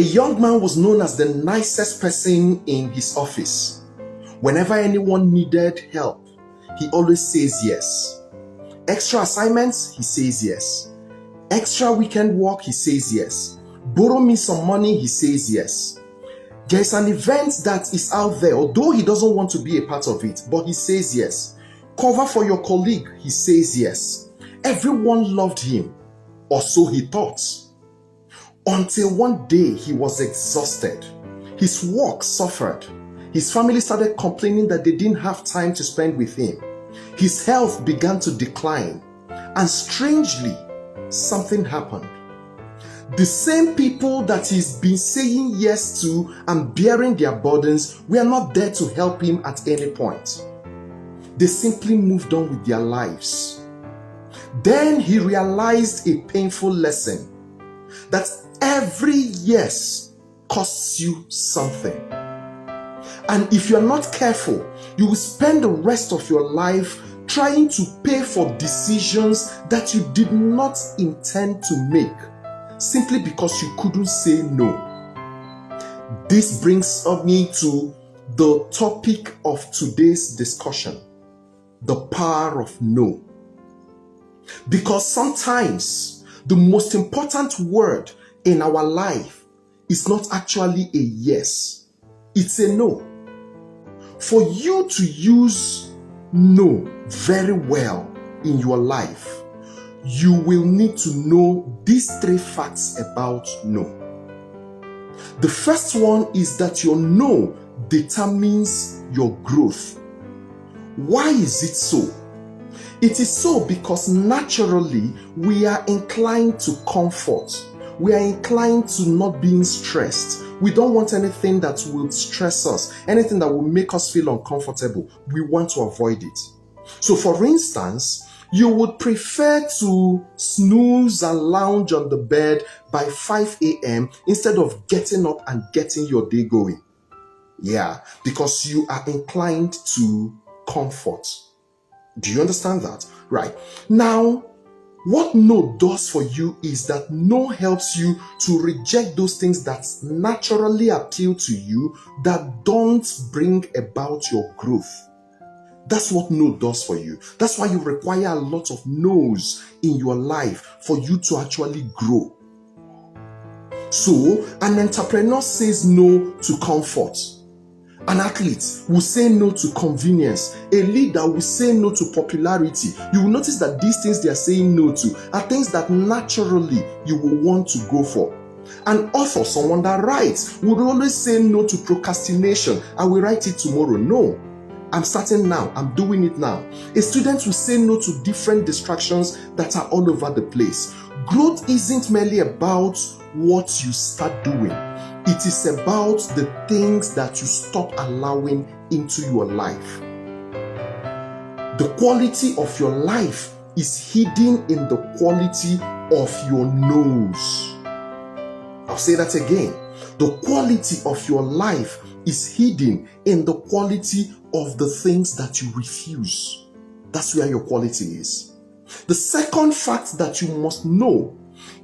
A young man was known as the nicest person in his office. Whenever anyone needed help, he always says yes. Extra assignments, he says yes. Extra weekend work, he says yes. Borrow me some money, he says yes. There's an event that is out there, although he doesn't want to be a part of it, but he says yes. Cover for your colleague, he says yes. Everyone loved him, or so he thought. Until one day he was exhausted. His work suffered. His family started complaining that they didn't have time to spend with him. His health began to decline. And strangely, something happened. The same people that he's been saying yes to and bearing their burdens were not there to help him at any point. They simply moved on with their lives. Then he realized a painful lesson, that every yes costs you something. And if you're not careful, you will spend the rest of your life trying to pay for decisions that you did not intend to make, simply because you couldn't say no. This brings me to the topic of today's discussion, the power of no. Because sometimes the most important word in our life is not actually a yes, it's a no. For you to use no very well in your life, you will need to know these 3 facts about no. The first one is that your no determines your growth. Why is it so? It is so because naturally we are inclined to comfort. We are inclined to not being stressed. We don't want anything that will stress us, anything that will make us feel uncomfortable. We want to avoid it. So for instance, you would prefer to snooze and lounge on the bed by 5 a.m. instead of getting up and getting your day going. Yeah, because you are inclined to comfort. Do you understand that? Right. Now, what no does for you is that no helps you to reject those things that naturally appeal to you that don't bring about your growth. That's what no does for you. That's why you require a lot of no's in your life for you to actually grow. So, an entrepreneur says no to comfort. An athlete will say no to convenience. A leader will say no to popularity. You will notice that these things they are saying no to are things that naturally you will want to go for. An author, someone that writes, would always say no to procrastination. I will write it tomorrow. No, I'm starting now. I'm doing it now. A student will say no to different distractions that are all over the place. Growth isn't merely about what you start doing. It is about the things that you stop allowing into your life. The quality of your life is hidden in the quality of your no's. I'll say that again. The quality of your life is hidden in the quality of the things that you refuse. That's where your quality is. The second fact that you must know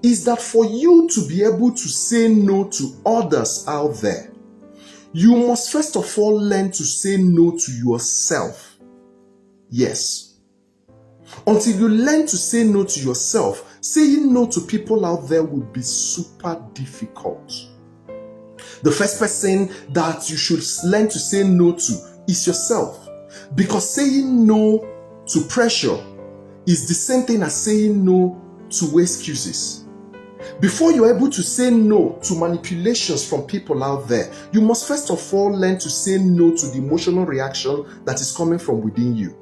is that for you to be able to say no to others out there, you must first of all learn to say no to yourself. Yes. Until you learn to say no to yourself, saying no to people out there will be super difficult. The first person that you should learn to say no to is yourself. Because saying no to pressure is the same thing as saying no to excuses. Before you're able to say no to manipulations from people out there, you must first of all learn to say no to the emotional reaction that is coming from within you.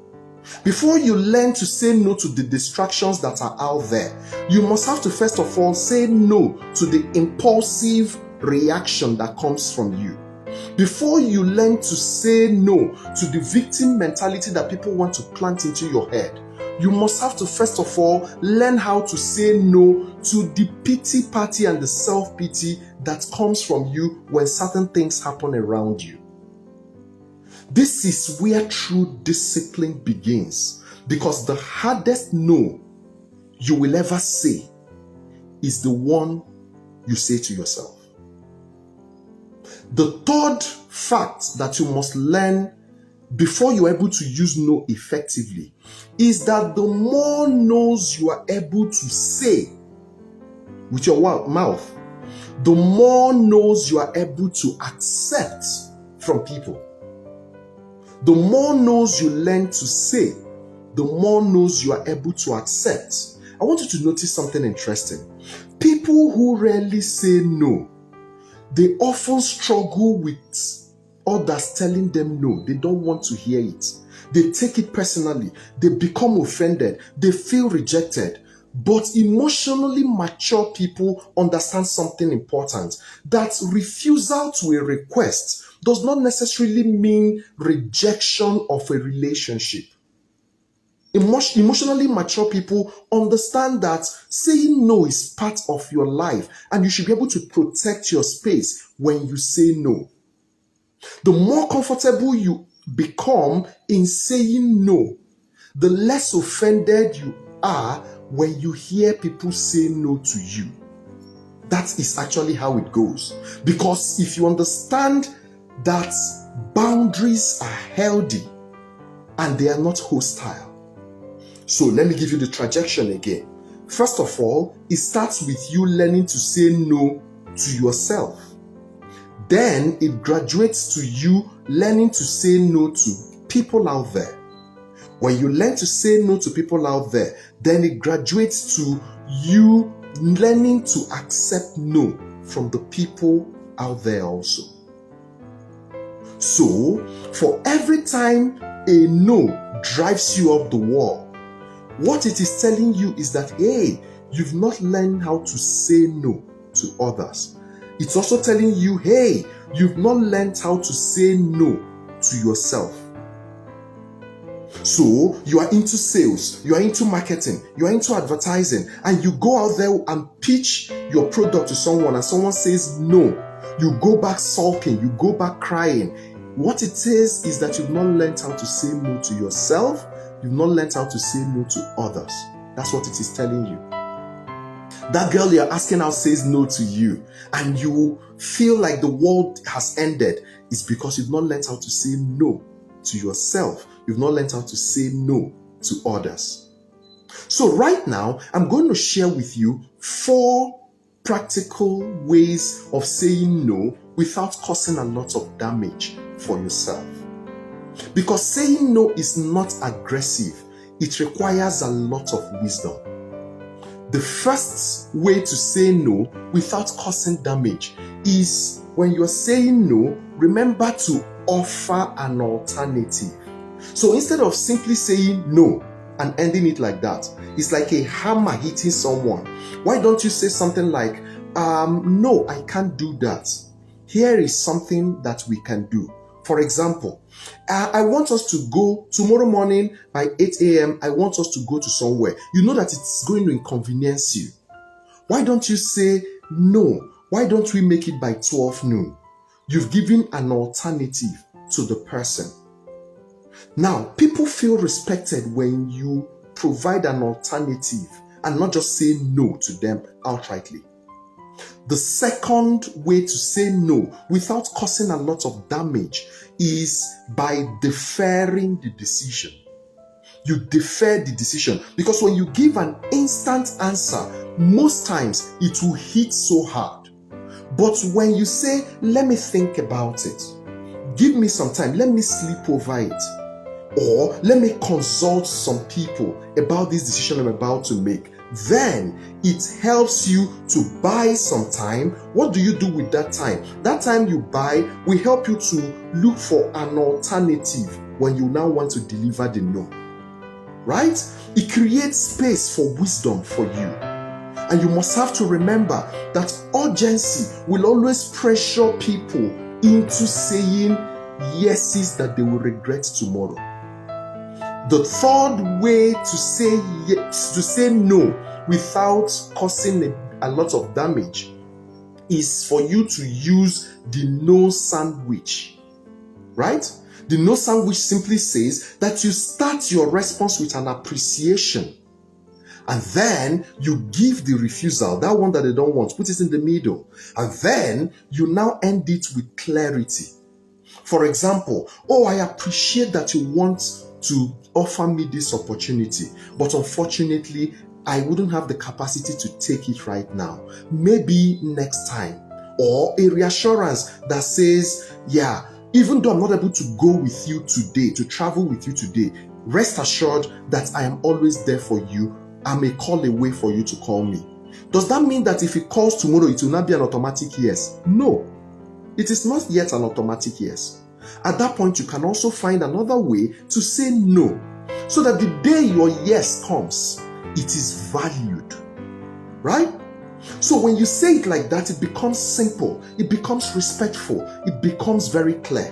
Before you learn to say no to the distractions that are out there, you must have to first of all say no to the impulsive reaction that comes from you. Before you learn to say no to the victim mentality that people want to plant into your head, you must have to first of all learn how to say no to the pity party and the self-pity that comes from you when certain things happen around you. This is where true discipline begins, because the hardest no you will ever say is the one you say to yourself. The third fact that you must learn before you're able to use no effectively is that the more no's you are able to say with your mouth, the more no's you are able to accept from people. The more no's you learn to say, the more no's you are able to accept. I want you to notice something interesting. People who rarely say no, they often struggle with others telling them no. They don't want to hear it. They take it personally. They become offended. They feel rejected. But emotionally mature people understand something important, that refusal to a request does not necessarily mean rejection of a relationship. Emotionally mature people understand that saying no is part of your life, and you should be able to protect your space when you say no. The more comfortable you become in saying no, the less offended you are when you hear people say no to you. That is actually how it goes. Because if you understand that boundaries are healthy and they are not hostile. So let me give you the trajectory again. First of all, it starts with you learning to say no to yourself. Then it graduates to you learning to say no to people out there. When you learn to say no to people out there, then it graduates to you learning to accept no from the people out there also. So, for every time a no drives you up the wall, what it is telling you is that, hey, you've not learned how to say no to others. It's also telling you, hey, you've not learned how to say no to yourself. So you are into sales, you are into marketing, you are into advertising, and you go out there and pitch your product to someone and someone says no. You go back sulking, you go back crying. What it is that you've not learned how to say no to yourself, you've not learned how to say no to others. That's what it is telling you. That girl you're asking out says no to you, and you feel like the world has ended. It's because you've not learned how to say no to yourself. You've not learned how to say no to others. So right now, I'm going to share with you 4 practical ways of saying no without causing a lot of damage for yourself. Because saying no is not aggressive. It requires a lot of wisdom. The first way to say no without causing damage is when you're saying no, remember to offer an alternative. So instead of simply saying no and ending it like that, it's like a hammer hitting someone. Why don't you say something like, no, I can't do that. Here is something that we can do. For example, I want us to go tomorrow morning by 8 a.m. I want us to go to somewhere. You know that it's going to inconvenience you. Why don't you say, no, why don't we make it by 12 noon? You've given an alternative to the person. Now, people feel respected when you provide an alternative and not just say no to them outrightly. The second way to say no without causing a lot of damage is by deferring the decision. You defer the decision because when you give an instant answer, most times it will hit so hard. But when you say, let me think about it, give me some time, let me sleep over it, or let me consult some people about this decision I'm about to make, then it helps you to buy some time. What do you do with that time? That time you buy will help you to look for an alternative when you now want to deliver the no. Right? It creates space for wisdom for you. And you must have to remember that urgency will always pressure people into saying yeses that they will regret tomorrow. The third way to say no without causing a lot of damage is for you to use the no sandwich. Right? The no sandwich simply says that you start your response with an appreciation, And then you give the refusal, that one that they don't want, put it in the middle. And then you now end it with clarity. For example, I appreciate that you want to offer me this opportunity, but unfortunately, I wouldn't have the capacity to take it right now. Maybe next time. Or a reassurance that says, yeah, even though I'm not able to go with you today, to travel with you today, rest assured that I am always there for you. I'm a call away for you to call me. Does that mean that if he calls tomorrow, it will not be an automatic yes? No, it is not yet an automatic yes. At that point, you can also find another way to say no, so that the day your yes comes, it is valued, right? So when you say it like that, it becomes simple, it becomes respectful, it becomes very clear.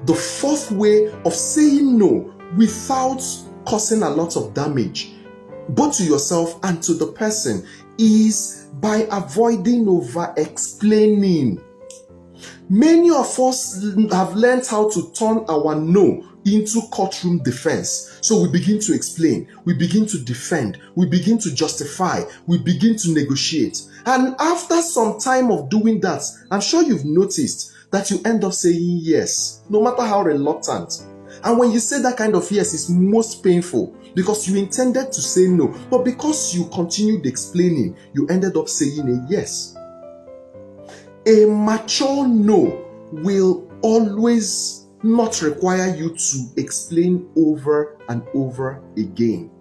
The fourth way of saying no without causing a lot of damage, both to yourself and to the person, is by avoiding over-explaining. Many of us have learned how to turn our no into courtroom defense. So we begin to explain, we begin to defend, we begin to justify, we begin to negotiate. And after some time of doing that, I'm sure you've noticed that you end up saying yes, no matter how reluctant. And when you say that kind of yes, it's most painful because you intended to say no, but because you continued explaining, you ended up saying a yes. A mature no will always not require you to explain over and over again.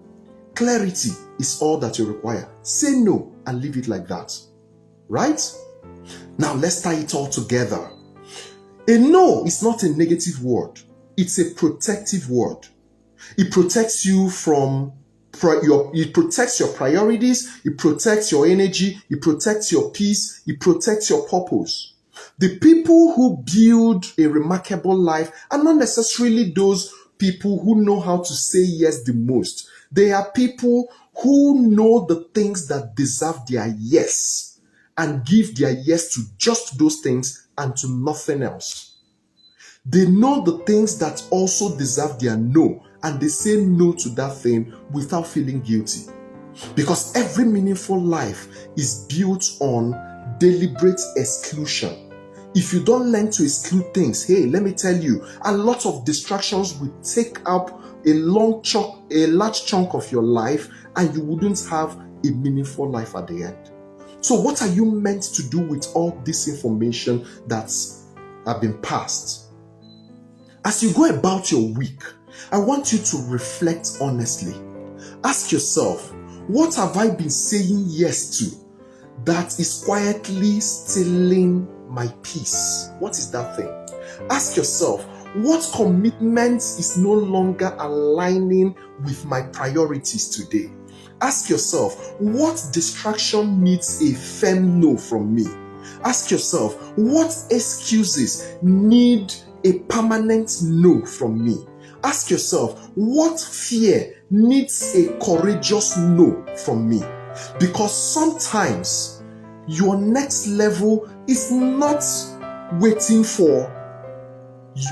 Clarity is all that you require. Say no and leave it like that. Right? Now let's tie it all together. A no is not a negative word. It's a protective word. It protects you from it protects your priorities, it protects your energy, it protects your peace, it protects your purpose. The people who build a remarkable life are not necessarily those people who know how to say yes the most. They are people who know the things that deserve their yes and give their yes to just those things and to nothing else. They know the things that also deserve their no, and they say no to that thing without feeling guilty. Because every meaningful life is built on deliberate exclusion. If you don't learn to exclude things, hey, let me tell you, a lot of distractions will take up a large chunk of your life, and you wouldn't have a meaningful life at the end. So what are you meant to do with all this information that's been passed? As you go about your week, I want you to reflect honestly. Ask yourself, what have I been saying yes to that is quietly stealing my peace? What is that thing? Ask yourself, what commitment is no longer aligning with my priorities today? Ask yourself, what distraction needs a firm no from me? Ask yourself, what excuses need a permanent no from me? Ask yourself, what fear needs a courageous no from me? Because sometimes your next level is not waiting for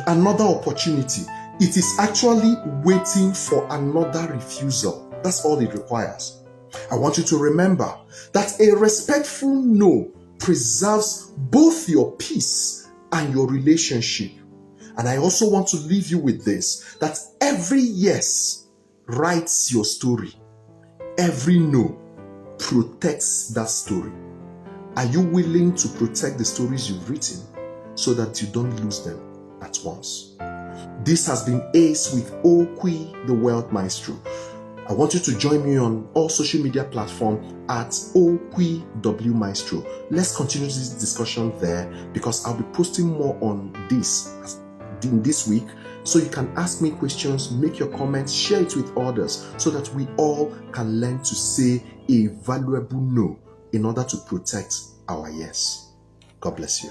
another opportunity. It is actually waiting for another refusal. That's all it requires. I want you to remember that a respectful no preserves both your peace and your relationship. And I also want to leave you with this, that every yes writes your story. Every no protects that story. Are you willing to protect the stories you've written so that you don't lose them at once? This has been Ace with Okwi, the Wealth Maestro. I want you to join me on all social media platforms at Okwi W Maestro. Let's continue this discussion there, because I'll be posting more on this in this week, so you can ask me questions, make your comments, share it with others, so that we all can learn to say a valuable no in order to protect our yes. God bless you.